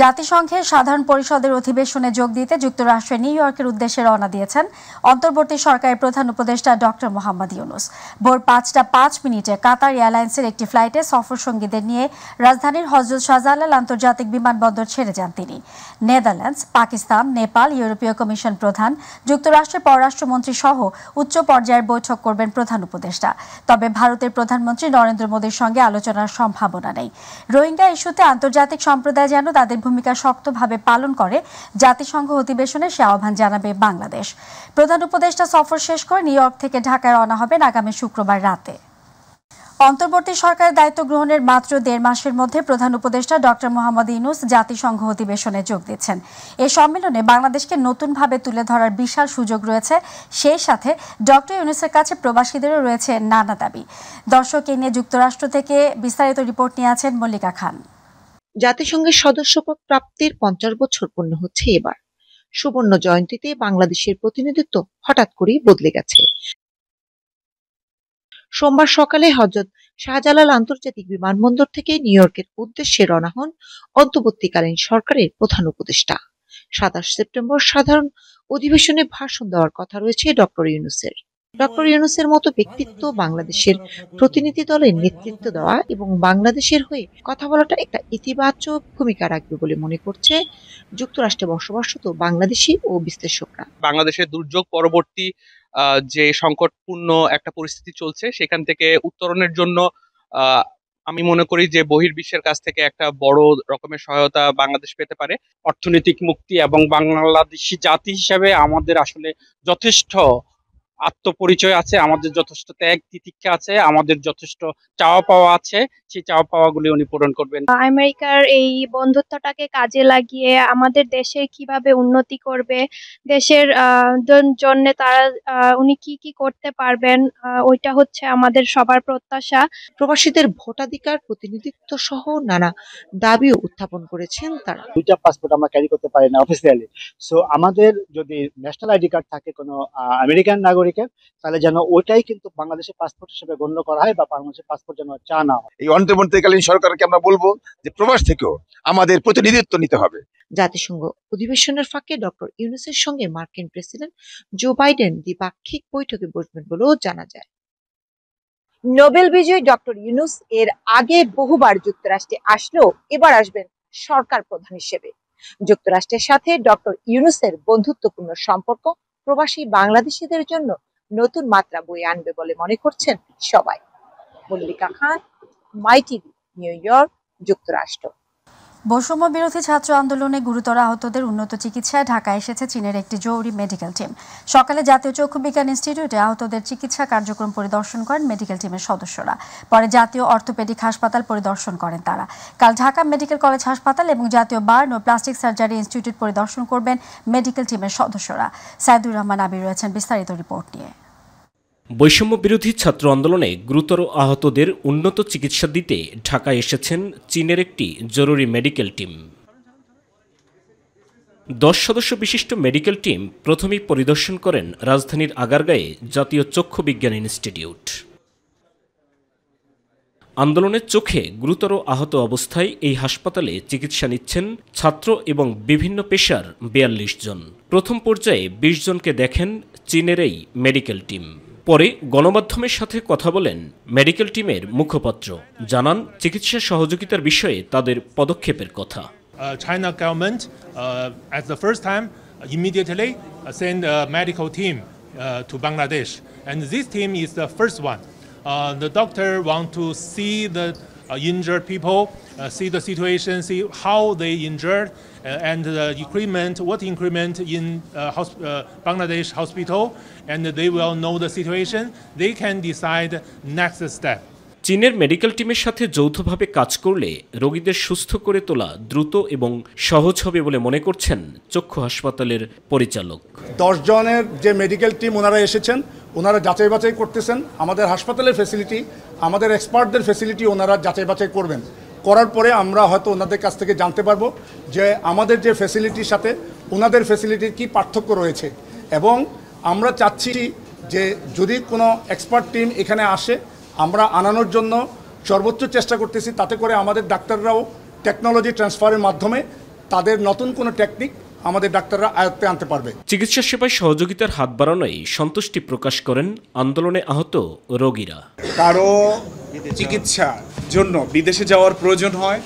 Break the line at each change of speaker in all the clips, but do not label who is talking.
জাতিসংঘের সাধারণ পরিষদের অধিবেশনে যোগ দিতে যুক্তরাষ্ট্রের নিউ ইয়র্কের উদ্দেশ্যে রওনা দিয়েছেন অন্তর্বর্তী সরকারের প্রধান উপদেষ্টা ডক্টর মোহাম্মদ ইউনূস। ভোর ৫টা ৫ মিনিটে কাতার এয়ারলাইন্সের একটি ফ্লাইটে সফর সঙ্গীদের নিয়ে রাজধানীর হযরত শাহজালাল আন্তর্জাতিক বিমানবন্দর ছেড়ে যান তিনি। নেদারল্যান্ডস, পাকিস্তান, নেপাল, ইউরোপীয় কমিশন প্রধান, যুক্তরাষ্ট্রের পররাষ্ট্রমন্ত্রী সহ উচ্চ পর্যায়ের বৈঠক করবেন প্রধান উপদেষ্টা। তবে ভারতের প্রধানমন্ত্রী নরেন্দ্র মোদীর সঙ্গে আলোচনার সম্ভাবনা নেই। রোহিঙ্গা ইস্যুতে আন্তর্জাতিক সম্প্রদায় যেন তাদের ভূমিকা শক্তভাবে পালন করে জাতিসংঘ অধিবেশনে সে আহ্বান জানাবে বাংলাদেশ। প্রধান উপদেষ্টা সফর শেষ করে নিউ ইয়র্ক থেকে ঢাকায় রওনা হবেন আগামী শুক্রবার রাতে। অন্তর্বর্তী সরকারের দায়িত্ব গ্রহণের মাত্র ১.৫ মাসের মধ্যে প্রধান উপদেষ্টা ডক্টর মোহাম্মদ ইউনূস জাতিসংঘ অধিবেশনে যোগ দিচ্ছেন। এ সম্মেলনে বাংলাদেশকে নতুনভাবে তুলে ধরার বিশাল সুযোগ রয়েছে। সেই সাথে ডক্টর ইউনূসের কাছে প্রবাসীদেরও রয়েছে নানা দাবি। দর্শক, এ নিয়ে যুক্তরাষ্ট্র থেকে বিস্তারিত রিপোর্ট নিয়ে আছেন মল্লিকা খান।
জাতিসংঘের সদস্যপদ প্রাপ্তির ৫০ বছর পূর্ণ হচ্ছে এবার। সুবর্ণ জয়ন্তীতে বাংলাদেশের প্রতিনিধিত্ব হঠাৎ করেই বদলে গেছে। সোমবার সকালে হযরত শাহজালাল আন্তর্জাতিক বিমানবন্দর থেকে নিউ ইয়র্কের উদ্দেশ্যে রওনা হন অন্তর্বর্তীকালীন সরকারের প্রধান উপদেষ্টা। ২৭ সেপ্টেম্বর সাধারণ অধিবেশনে ভাষণ দেওয়ার কথা রয়েছে ডক্টর ইউনূসের। ডক্টর ইউনূসের মতো ব্যক্তিত্ব বাংলাদেশের প্রতিনিধি দলের নেতৃত্ব দেওয়া এবং বাংলাদেশের হয়ে কথা বলাটা একটা ইতিবাচক ভূমিকা রাখবে বলে মনে করছে যুক্তরাষ্ট্রে বসবাসরত বাংলাদেশি ও বিশ্লেষকরা।
বাংলাদেশের দুর্যোগ পরবর্তী যে সংকটপূর্ণ একটা পরিস্থিতি চলছে, সেখান থেকে উত্তরণের জন্য আমি মনে করি যে বহির্বিশ্বের কাছ থেকে একটা বড় রকমের সহায়তা বাংলাদেশ পেতে পারে।
অর্থনৈতিক মুক্তি এবং বাংলাদেশি জাতি হিসেবে আমাদের আসলে যথেষ্ট আত্মপরিচয় আছে, আমাদের যথেষ্ট ত্যাগ তিতিক্ষা আছে, আমাদের যথেষ্ট চাওয়া পাওয়া আছে। সেই চাওয়া পাওয়াগুলি উনি পূরণ করবেন।
আমেরিকার এই বন্ধুত্বটাকে কাজে লাগিয়ে আমাদের দেশের কিভাবে উন্নতি করবে, দেশের জন্য তারা উনি কি করতে পারবেন, ওইটা হচ্ছে আমাদের সবার প্রত্যাশা।
প্রবাসীদের ভোটাধিকার, প্রতিনিধিত্ব সহ নানা দাবিও উত্থাপন করেছেন তারা।
2টা পাসপোর্ট আমরা ক্যারি করতে পারি না অফিসিয়ালি। সো আমাদের যদি ন্যাশনাল আইডি কার্ড থাকে কোনো আমেরিকান নাগরিকের, তাহলে যেন ওইটাই কিন্তু বাংলাদেশের পাসপোর্ট হিসেবে গণ্য করা হয় বা বাংলাদেশের পাসপোর্ট যেন চা না হয়।
এই অন্তর্বর্তীকালীন সরকারকে আমরা বলবো যে প্রবাস থেকেও আমাদের প্রতিনিধিত্ব নিতে হবে।
জাতিসংঘ অধিবেশনের ফাঁকে ডক্টর ইউনূসের সঙ্গে মার্কিন প্রেসিডেন্ট জো বাইডেন দ্বিপাক্ষিক বৈঠকে বসবেন বলেও জানা যায়। নোবেল বিজয়ী ডক্টর ইউনূস এর আগে বহুবার যুক্তরাষ্ট্রে আসলেও এবার আসবেন সরকার প্রধান হিসেবে। যুক্তরাষ্ট্রের সাথে ডক্টর ইউনূসের বন্ধুত্বপূর্ণ সম্পর্ক প্রবাসী বাংলাদেশিদের জন্য নতুন মাত্রা বয়ে আনবে বলে মনে করছেন সবাই। মল্লিকা খান, মাই টিভি, নিউ ইয়র্ক, যুক্তরাষ্ট্র।
বৈষম্য বিরোধী ছাত্র আন্দোলনে গুরুতর আহতদের উন্নত চিকিৎসায় ঢাকায় এসেছে চীনের একটি জরুরি মেডিকেল টিম। সকালে জাতীয় চক্ষু বিজ্ঞান ইনস্টিটিউটে আহতদের চিকিৎসা কার্যক্রম পরিদর্শন করেন মেডিকেল টিমের সদস্যরা। পরে জাতীয় অর্থোপেডিক হাসপাতাল পরিদর্শন করেন তারা। কাল ঢাকা মেডিকেল কলেজ হাসপাতাল এবং জাতীয় বার্ন ও প্লাস্টিক সার্জারি ইনস্টিটিউট পরিদর্শন করবেন মেডিকেল টিমের সদস্যরা। সাইদুর রহমান আবির রয়েছেন বিস্তারিত রিপোর্ট নিয়ে।
বৈষম্য বিরোধী ছাত্র আন্দোলনে গুরুতর আহতদের উন্নত চিকিৎসা দিতে ঢাকায় এসেছেন চীনের একটি জরুরি মেডিকেল টিম। 10 সদস্য বিশিষ্ট মেডিকেল টিম প্রথমেই পরিদর্শন করেন রাজধানীর আগারগাঁয়ে জাতীয় চক্ষু বিজ্ঞান ইনস্টিটিউট। আন্দোলনের চোখে গুরুতর আহত অবস্থায় এই হাসপাতালে চিকিৎসা নিচ্ছেন ছাত্র এবং বিভিন্ন পেশার 42 জন। প্রথম পর্যায়ে 20 জনকে দেখেন চীনের এই মেডিকেল টিম। পরে গণমাধ্যমের সাথে কথা বলেন মেডিকেল টিমের মুখপাত্র, জানান চিকিৎসা সহযোগিতার বিষয়ে তাদের পদক্ষেপের কথা।
China government at the first time immediately send a medical team to Bangladesh, and this team is the first one. The doctor want to see the injured people, see the situation, see how they injured, and the increment, what increment in Bangladesh hospital, and they will know the situation. They can decide next step.
চীনের medical টিমের সাথে যৌথভাবে কাজ করলে রোগীদের সুস্থ করে তোলা দ্রুত এবং সহজ হবে বলে মনে করছেন চক্ষু হাসপাতালের পরিচালক।
10 জনের যে মেডিকেল টিম ওনারা এসেছেন, ওনারা যাচাই বাছাই করতেছেন আমাদের হাসপাতালের ফ্যাসিলিটি, আমাদের এক্সপার্টদের ফ্যাসিলিটি ওনারা যাচাই বাছাই করবেন। করার পরে আমরা হয়তো ওনাদের কাছ থেকে জানতে পারবো যে আমাদের যে ফ্যাসিলিটির সাথে ওনাদের ফ্যাসিলিটির কী পার্থক্য রয়েছে, এবং আমরা চাচ্ছি যে যদি কোনো এক্সপার্ট টিম এখানে আসে আমরা আনানোর জন্য সর্বোচ্চ চেষ্টা করতেছি, তাতে করে আমাদের ডাক্তাররাও টেকনোলজি ট্রান্সফারের মাধ্যমে তাদের নতুন কোনো টেকনিক আমাদের ডাক্তাররা আয়ত্তে আনতে পারবে।
চিকিৎসা সেবায় সহযোগিতার হাত বাড়ানোয় সন্তুষ্টি প্রকাশ করেন আন্দোলনে আহত রোগীরা।
কারো চিকিৎসার জন্য বিদেশে যাওয়ার প্রয়োজন হয়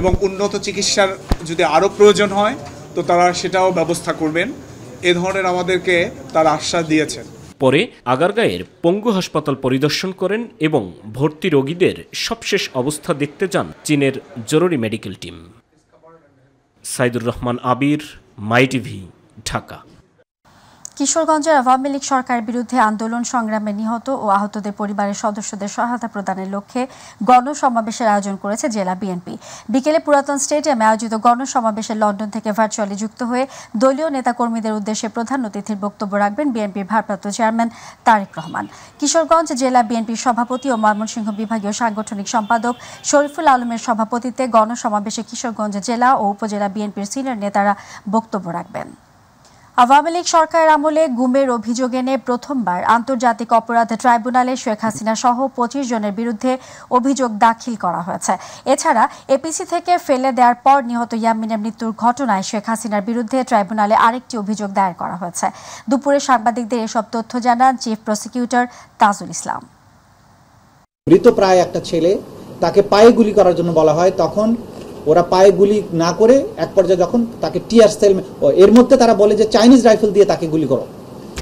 এবং উন্নত চিকিৎসার যদি আরও প্রয়োজন হয় তো তারা সেটাও ব্যবস্থা করবেন, এ ধরনের আমাদেরকে তারা আশ্বাস দিয়েছেন।
পরে আগারগাঁয়ের পঙ্গু হাসপাতাল পরিদর্শন করেন এবং ভর্তি রোগীদের সবশেষ অবস্থা দেখতে যান চীনের জরুরি মেডিকেল টিম। সাইদুর রহমান আবির, মাই টিভি, ঢাকা।
কিশোরগঞ্জের আওয়ামী লীগ সরকারের বিরুদ্ধে আন্দোলন সংগ্রামে নিহত ও আহতদের পরিবারের সদস্যদের সহায়তা প্রদানের লক্ষ্যে গণসমাবেশের আয়োজন করেছে জেলা বিএনপি। বিকেলে পুরাতন স্টেডিয়ামে আয়োজিত গণসমাবেশে লন্ডন থেকে ভার্চুয়ালি যুক্ত হয়ে দলীয় নেতাকর্মীদের উদ্দেশ্যে প্রধান অতিথির বক্তব্য রাখবেন বিএনপির ভারপ্রাপ্ত চেয়ারম্যান তারেক রহমান। কিশোরগঞ্জ জেলা বিএনপির সভাপতি ও ময়মনসিংহ বিভাগীয় সাংগঠনিক সম্পাদক শরীফুল আলমের সভাপতিত্বে গণসমাবেশে কিশোরগঞ্জ জেলা ও উপজেলা বিএনপির সিনিয়র নেতারা বক্তব্য রাখবেন। আওয়ামী লীগ সরকারের আমলে গুমের অভিযোগ এনে প্রথমবার আন্তর্জাতিক অপরাধ ট্রাইব্যুনালে শেখ হাসিনা সহ 25 জনের বিরুদ্ধে অভিযোগ দাখিল করা হয়েছে। এছাড়া এপিসি থেকে ফেলে দেওয়ার পর নিহত ইয়ামিনের মৃত্যুর ঘটনায় শেখ হাসিনার বিরুদ্ধে ট্রাইব্যুনালে আরেকটি অভিযোগ দায়ের করা হয়েছে। দুপুরে সাংবাদিকদের এসব তথ্য জানান চিফ প্রসিকিউটর তাজুল ইসলাম।
মৃতপ্রায় একটা ছেলে, তাকে পায়ে গুলি করার জন্য বলা হয়, তখন ওরা পায়ে গুলি না করে এক পর্যায়ে যখন তাকে টিয়ার সেল, এর মধ্যে তারা বলে যে চাইনিজ রাইফেল দিয়ে তাকে গুলি করো,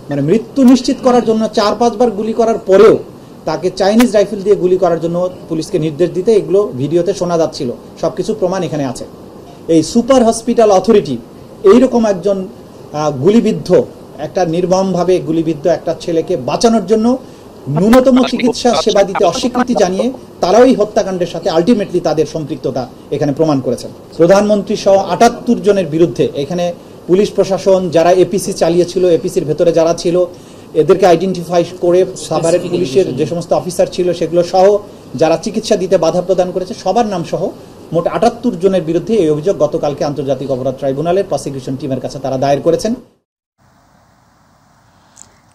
মানে মৃত্যু নিশ্চিত করার জন্য 4-5 বার গুলি করার পরেও তাকে চাইনিজ রাইফেল দিয়ে গুলি করার জন্য পুলিশকে নির্দেশ দিতে, এগুলো ভিডিওতে শোনা যাচ্ছিল, সবকিছু প্রমাণ এখানে আছে। এই সুপার হসপিটাল অথরিটি এইরকম একজন গুলিবিদ্ধ, একটা নির্মমভাবে গুলিবিদ্ধ একটা ছেলেকে বাঁচানোর জন্য ন্যূনতম চিকিৎসা সেবা দিতে অস্বীকৃতি জানিয়ে তারাও এই হত্যাকাণ্ডের সাথে আলটিমেটলি তাদের সম্পৃক্ততা এখানে প্রমাণ করেছেন। প্রধানমন্ত্রী সহ 78 জনের বিরুদ্ধে এখানে পুলিশ প্রশাসন যারা এপিসি চালিয়েছিল, এপিসির ভেতরে যারা ছিল, এদেরকে আইডেন্টিফাই করে সাভারের পুলিশের যে সমস্ত অফিসার ছিল সেগুলো সহ যারা চিকিৎসা দিতে বাধা প্রদান করেছে সবার নাম সহ মোট 78 জনের বিরুদ্ধে এই অভিযোগ গতকালকে আন্তর্জাতিক অপরাধ ট্রাইব্যুনালের প্রসিকিউশন টিমের কাছে তারা দায়ের করেছেন।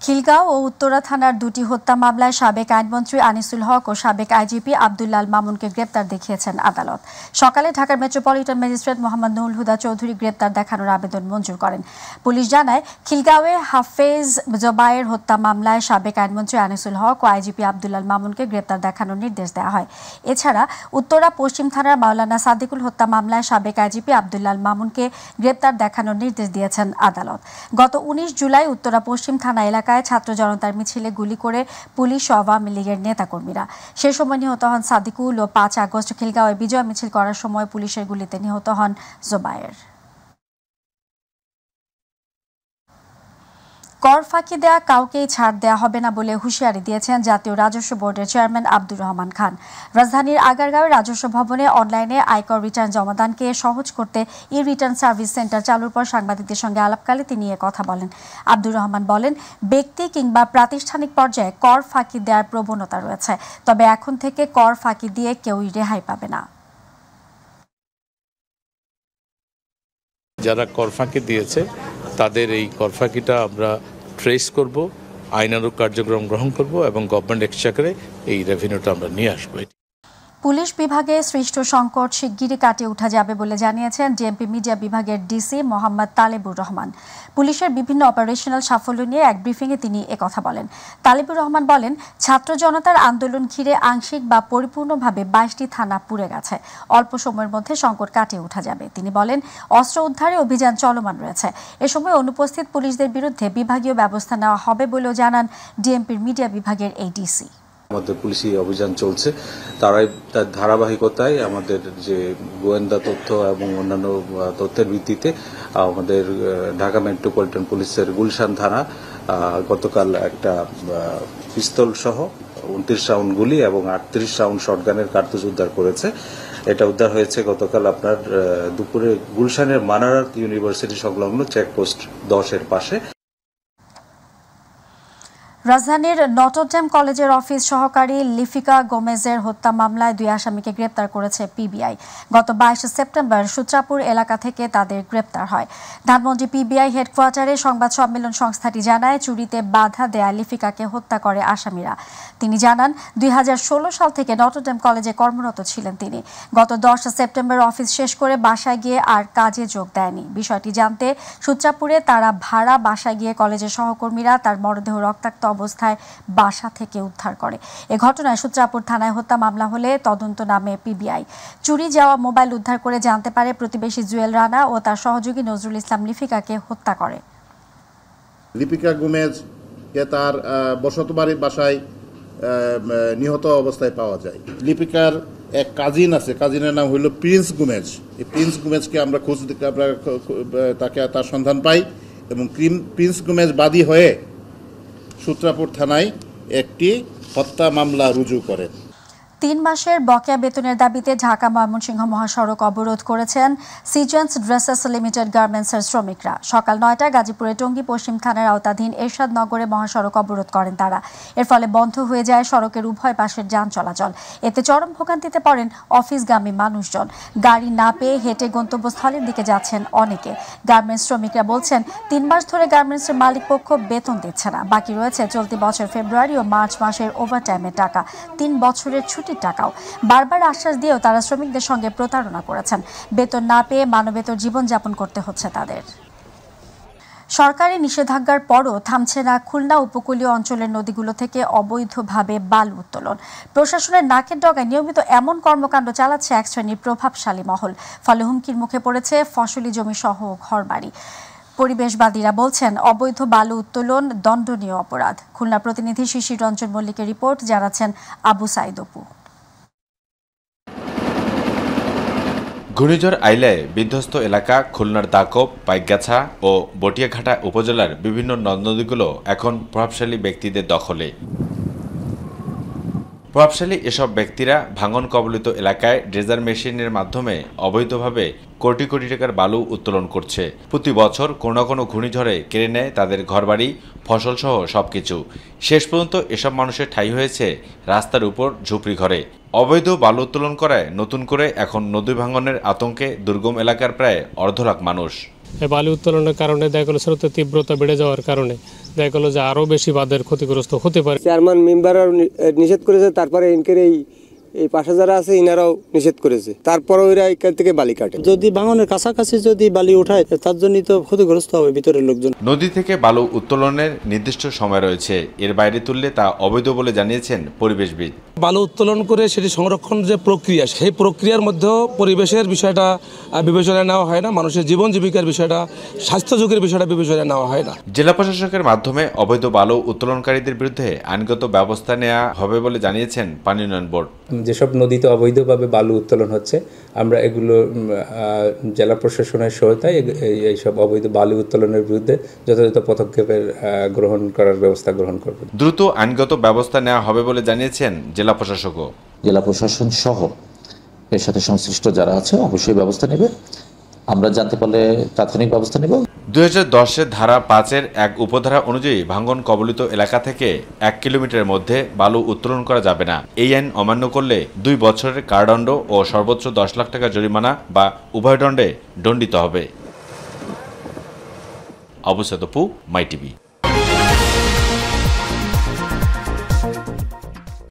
খিলগাঁও ও উত্তরা থানার দুটি হত্যা মামলায় সাবেক আইনমন্ত্রী আনিসুল হক ও সাবেক আইজিপি আব্দুল্লাল মামুনকে গ্রেপ্তার দেখিয়েছেন আদালত। সকালে ঢাকার মেট্রোপলিটন ম্যাজিস্ট্রেট মোহাম্মদ নুরুল হুদা চৌধুরী গ্রেপ্তার দেখানোর আবেদন মঞ্জুর করেন। পুলিশ জানায়, খিলগাঁওয়ে হাফেজ জোবায়ের হত্যা মামলায় সাবেক আইনমন্ত্রী আনিসুল হক ও আইজিপি আব্দুল্লাল মামুনকে গ্রেপ্তার দেখানোর নির্দেশ দেওয়া হয়। এছাড়া উত্তরা পশ্চিম থানার মাওলানা সাদিকুল হত্যা মামলায় সাবেক আইজিপি আব্দুল্লাল মামুনকে গ্রেপ্তার দেখানোর নির্দেশ দিয়েছেন আদালত। গত 19 জুলাই উত্তরা পশ্চিম থানা এলাকায় ছাত্র জনতার মিছিলে গুলি করে পুলিশ ও আওয়ামী লীগের নেতাকর্মীরা। সে সময় নিহত হন সাদিকুল ও 5 আগস্ট খিলগাঁওয়ে বিজয় মিছিল করার সময় পুলিশের গুলিতে নিহত হন জোবায়ের। কর ফাঁকি দেয়া কাউকেই ছাড় দেয়া হবে না বলে হুঁশিয়ারি দিয়েছেন জাতীয় রাজস্ব বোর্ডের চেয়ারম্যান আব্দুর রহমান খান। রাজধানীর আগারগাঁওয়ের রাজস্ব ভবনে অনলাইনে আয়কর রিটার্ন জমাদানকে সহজ করতে ই রিটার্ন সার্ভিস সেন্টার চালুর পর সাংবাদিকদের সঙ্গে আলাপকালে তিনি এ কথা বলেন। আব্দুর রহমান বলেন, ব্যক্তি কিংবা প্রাতিষ্ঠানিক পর্যায়ে কর ফাঁকি দেওয়ার প্রবণতা রয়েছে, তবে এখন থেকে কর ফাঁকি দিয়ে কেউই রেহাই পাবে না।
যারা কর ফাঁকি দিয়েছে তাদের এই কর ফাঁকিটা আমরা ট্রেস করব, আইনানুগ কার্যক্রম গ্রহণ করব এবং গভর্নমেন্ট এক্সচেকারে এই রেভিনিউটা আমরা নিয়ে আসবো।
পুলিশ বিভাগে সৃষ্ট সংকট শিগগিরই কাটিয়ে উঠা যাবে বলে জানিয়েছেন ডিএমপি মিডিয়া বিভাগের ডিসি মোহাম্মদ তালেবুর রহমান। পুলিশের বিভিন্ন অপারেশনাল সাফল্য নিয়ে এক ব্রিফিংয়ে তিনি একথা বলেন। তালেবুর রহমান বলেন, ছাত্র জনতার আন্দোলন ঘিরে আংশিক বা পরিপূর্ণভাবে 22টি থানা পুড়ে গেছে। অল্প সময়ের মধ্যে সংকট কাটিয়ে ওঠা যাবে। তিনি বলেন, অস্ত্র উদ্ধারে অভিযান চলমান রয়েছে। এ সময় অনুপস্থিত পুলিশদের বিরুদ্ধে বিভাগীয় ব্যবস্থা নেওয়া হবে বলেও জানান ডিএমপির মিডিয়া বিভাগের এই ডিসি।
আমাদের পুলিশি অভিযান চলছে, তার ধারাবাহিকতায় আমাদের যে গোয়েন্দা তথ্য এবং অন্যান্য তথ্যের ভিত্তিতে আমাদের ঢাকা মেট্রোপলিটন পুলিশের গুলশান থানা গতকাল একটা পিস্তল সহ 29 রাউন্ড গুলি এবং 38 রাউন্ড শটগানের কার্তুজ উদ্ধার করেছে। এটা উদ্ধার হয়েছে গতকাল আপনার দুপুরে গুলশানের মানারাত ইউনিভার্সিটি সংলগ্ন চেকপোস্ট 10 এর পাশে।
রাজধানীর নটরডেম কলেজের অফিস সহকারী লিফিকা গোমেজের হত্যা মামলায় 2 আসামিকে গ্রেপ্তার করেছে পিবিআই। গত 22 সেপ্টেম্বর সূত্রাপুর এলাকা থেকে তাদের গ্রেপ্তার হয়। ধানমন্ডি পিবিআই হেডকোয়ার্টারে সংবাদ সম্মেলন সংস্থাটি জানায়, চুরিতে বাধা দেয়া লিফিকাকে হত্যা করে আসামিরা। তিনি জানান, 2016 সাল থেকে নটরডেম কলেজে কর্মরত ছিলেন তিনি। গত 10 সেপ্টেম্বর অফিস শেষ করে বাসায় গিয়ে আর কাজে যোগ দেয়নি। বিষয়টি জানতে সূত্রাপুরে তারা ভাড়া বাসায় গিয়ে কলেজের সহকর্মীরা তার মরদেহ রক্তাক্ত অবস্থায় বাসা থেকে উদ্ধার করে। এ ঘটনায় সূত্রাপুর থানায় হত্যা মামলা হলে তদন্ত নামে পিবিআই। চুরি যাওয়া মোবাইল উদ্ধার করে জানতে পারে প্রতিবেশী জুয়েল রানা ও তার সহযোগী নজরুল ইসলাম লিফিকাকে হত্যা করে।
লিপিকা গোমেজকে তার বসতবাড়ির বাসায় নিহত অবস্থায় পাওয়া যায়। লিপিকার এক কাজিন আছে, কাজিনের নাম হইল প্রিন্স গোমেজ। এই প্রিন্স গোমেজকে আমরা তাকে তার সন্ধান পাই এবং প্রিন্স গোমেজ বাদী হয়ে সূত্রাপুর থানায় একটি হত্যা মামলা রুজু করেন।
3 মাসের বকেয়া বেতনের দাবিতে ঢাকা ময়মনসিংহ মহাসড়ক অবরোধ করেছেন সিজেন্স ড্রেসেস লিমিটেড গার্মেন্টসের শ্রমিকরা। সকাল 9টায় গাজীপুরের টঙ্গী পশ্চিম থানার আওতাধীন এরশাদ নগরে মহাসড়ক অবরোধ করেন তারা। এর ফলে বন্ধ হয়ে যায় সড়কের উভয় পাশের যান চলাচল। এতে চরম ভোগান্তিতে পড়েন অফিসগামী মানুষজন। গাড়ি না পেয়ে হেঁটে গন্তব্যস্থলের দিকে যাচ্ছেন অনেকে। গার্মেন্টস শ্রমিকরা বলছেন, 3 মাস ধরে গার্মেন্টসের মালিক পক্ষ বেতন দিচ্ছে না। বাকি রয়েছে চলতি বছর ফেব্রুয়ারি ও মার্চ মাসের ওভারটাইমের টাকা, 3 বছরের ছুটির টাকাও। বারবার আশ্বাস দিয়েও তারা শ্রমিকদের সঙ্গে প্রতারণা করেছেন। বেতন না পেয়ে মানবেতর জীবনযাপন করতে হচ্ছে তাদের। সরকারি নিষেধাজ্ঞার পরও থামছে না খুলনা উপকূলীয় অঞ্চলের নদীগুলো থেকে অবৈধভাবে বালু উত্তোলন। প্রশাসনের নাকের ডগায় নিয়মিত এমন কর্মকাণ্ড চালাচ্ছে এক শ্রেণীর প্রভাবশালী মহল। ফলে হুমকির মুখে পড়েছে ফসলি জমি সহ ঘরবাড়ি। পরিবেশবাদীরা বলছেন, অবৈধ বালু উত্তোলন দণ্ডনীয় অপরাধ। খুলনা প্রতিনিধি শিশির রঞ্জন মল্লিকের রিপোর্ট, জানাচ্ছেন আবু সাইদ অপু।
ঘূর্ণিঝড় আইলায় বিধ্বস্ত এলাকা খুলনার দাকব, পাইকগাছা ও বটিয়াঘাটা উপজেলার বিভিন্ন নদ নদীগুলো এখন প্রভাবশালী ব্যক্তিদের দখলে। প্রভাবশালী এসব ব্যক্তিরা ভাঙন কবলিত এলাকায় ড্রেজার মেশিনের মাধ্যমে অবৈধভাবে কোটি কোটি টাকার বালু উত্তোলন করছে। প্রতি বছর কোনো না কোনো ঘূর্ণিঝড়ে কেড়ে নেয় তাদের ঘরবাড়ি, ফসলসহ সবকিছু। শেষ পর্যন্ত এসব মানুষের ঠাঁই হয়েছে রাস্তার উপর ঝুপড়ি ঘরে। অবৈধ বালু উত্তোলন করায় নতুন করে এখন নদী ভাঙনের আতঙ্কে দুর্গম এলাকার প্রায় 1.5 লাখ মানুষ।
বালু উত্তোলনের কারণে দেখা গেল স্রোতের তীব্রতা বেড়ে যাওয়ার কারণে দেখা গেল যে আরও বেশি বাঁধের ক্ষতিগ্রস্ত হতে পারে।
চেয়ারম্যান মেম্বারও নিষেধ করেছে, তারপরে ইনকের এই পাশে যারা আছে ইনারাও নিষেধ করেছে, তারপরে ওইরা এখান থেকে বালি কাটে। যদি ভাঙনের কাছাকাছি যদি বালি উঠায় তার জন্য তো ক্ষতিগ্রস্ত হবে ভিতরের লোকজন।
নদী থেকে বালু উত্তোলনের নির্দিষ্ট সময় রয়েছে, এর বাইরে তুললে তা অবৈধ বলে জানিয়েছেন পরিবেশবিদ।
বালু উত্তোলন করে সেটি সংরক্ষণ যে প্রক্রিয়া, সেই প্রক্রিয়ার মধ্যেও পরিবেশের বিষয়টা বিবেচনায় নেওয়া হয় না, মানুষের জীবন জীবিকার বিষয়টা, স্বাস্থ্য ঝুঁকির বিষয়টা বিবেচনায় নেওয়া হয় না।
জেলা প্রশাসকের মাধ্যমে অবৈধ বালু উত্তোলনকারীদের বিরুদ্ধে আইনগত ব্যবস্থা নেওয়া হবে বলে জানিয়েছেন পানি উন্নয়ন বোর্ড।
যেসব নদীতে অবৈধভাবে বালু উত্তোলন হচ্ছে, আমরা এগুলো জেলা প্রশাসনের সহায়তায় এইসব অবৈধ বালু উত্তোলনের বিরুদ্ধে যথাযথ পদক্ষেপের গ্রহণ করার ব্যবস্থা গ্রহণ করব।
দ্রুত আইনগত ব্যবস্থা নেওয়া হবে বলে জানিয়েছেন জেলা প্রশাসকও।
জেলা প্রশাসন সহ এর সাথে সংশ্লিষ্ট যারা আছে অবশ্যই ব্যবস্থা নেবে, আমরা জানতে পারলে তাৎক্ষণিক ব্যবস্থা নেব।
2010-এর ধারা 5-এর এক উপধারা অনুযায়ী ভাঙন কবলিত এলাকা থেকে 1 কিলোমিটারের মধ্যে বালু উত্তোলন করা যাবে না। এই আইন অমান্য করলে 2 বছরের কারাদণ্ড ও সর্বোচ্চ 10 লাখ টাকা জরিমানা বা উভয় দণ্ডে দণ্ডিত হবে। আবু সাইদ অপু, মাই টিভি।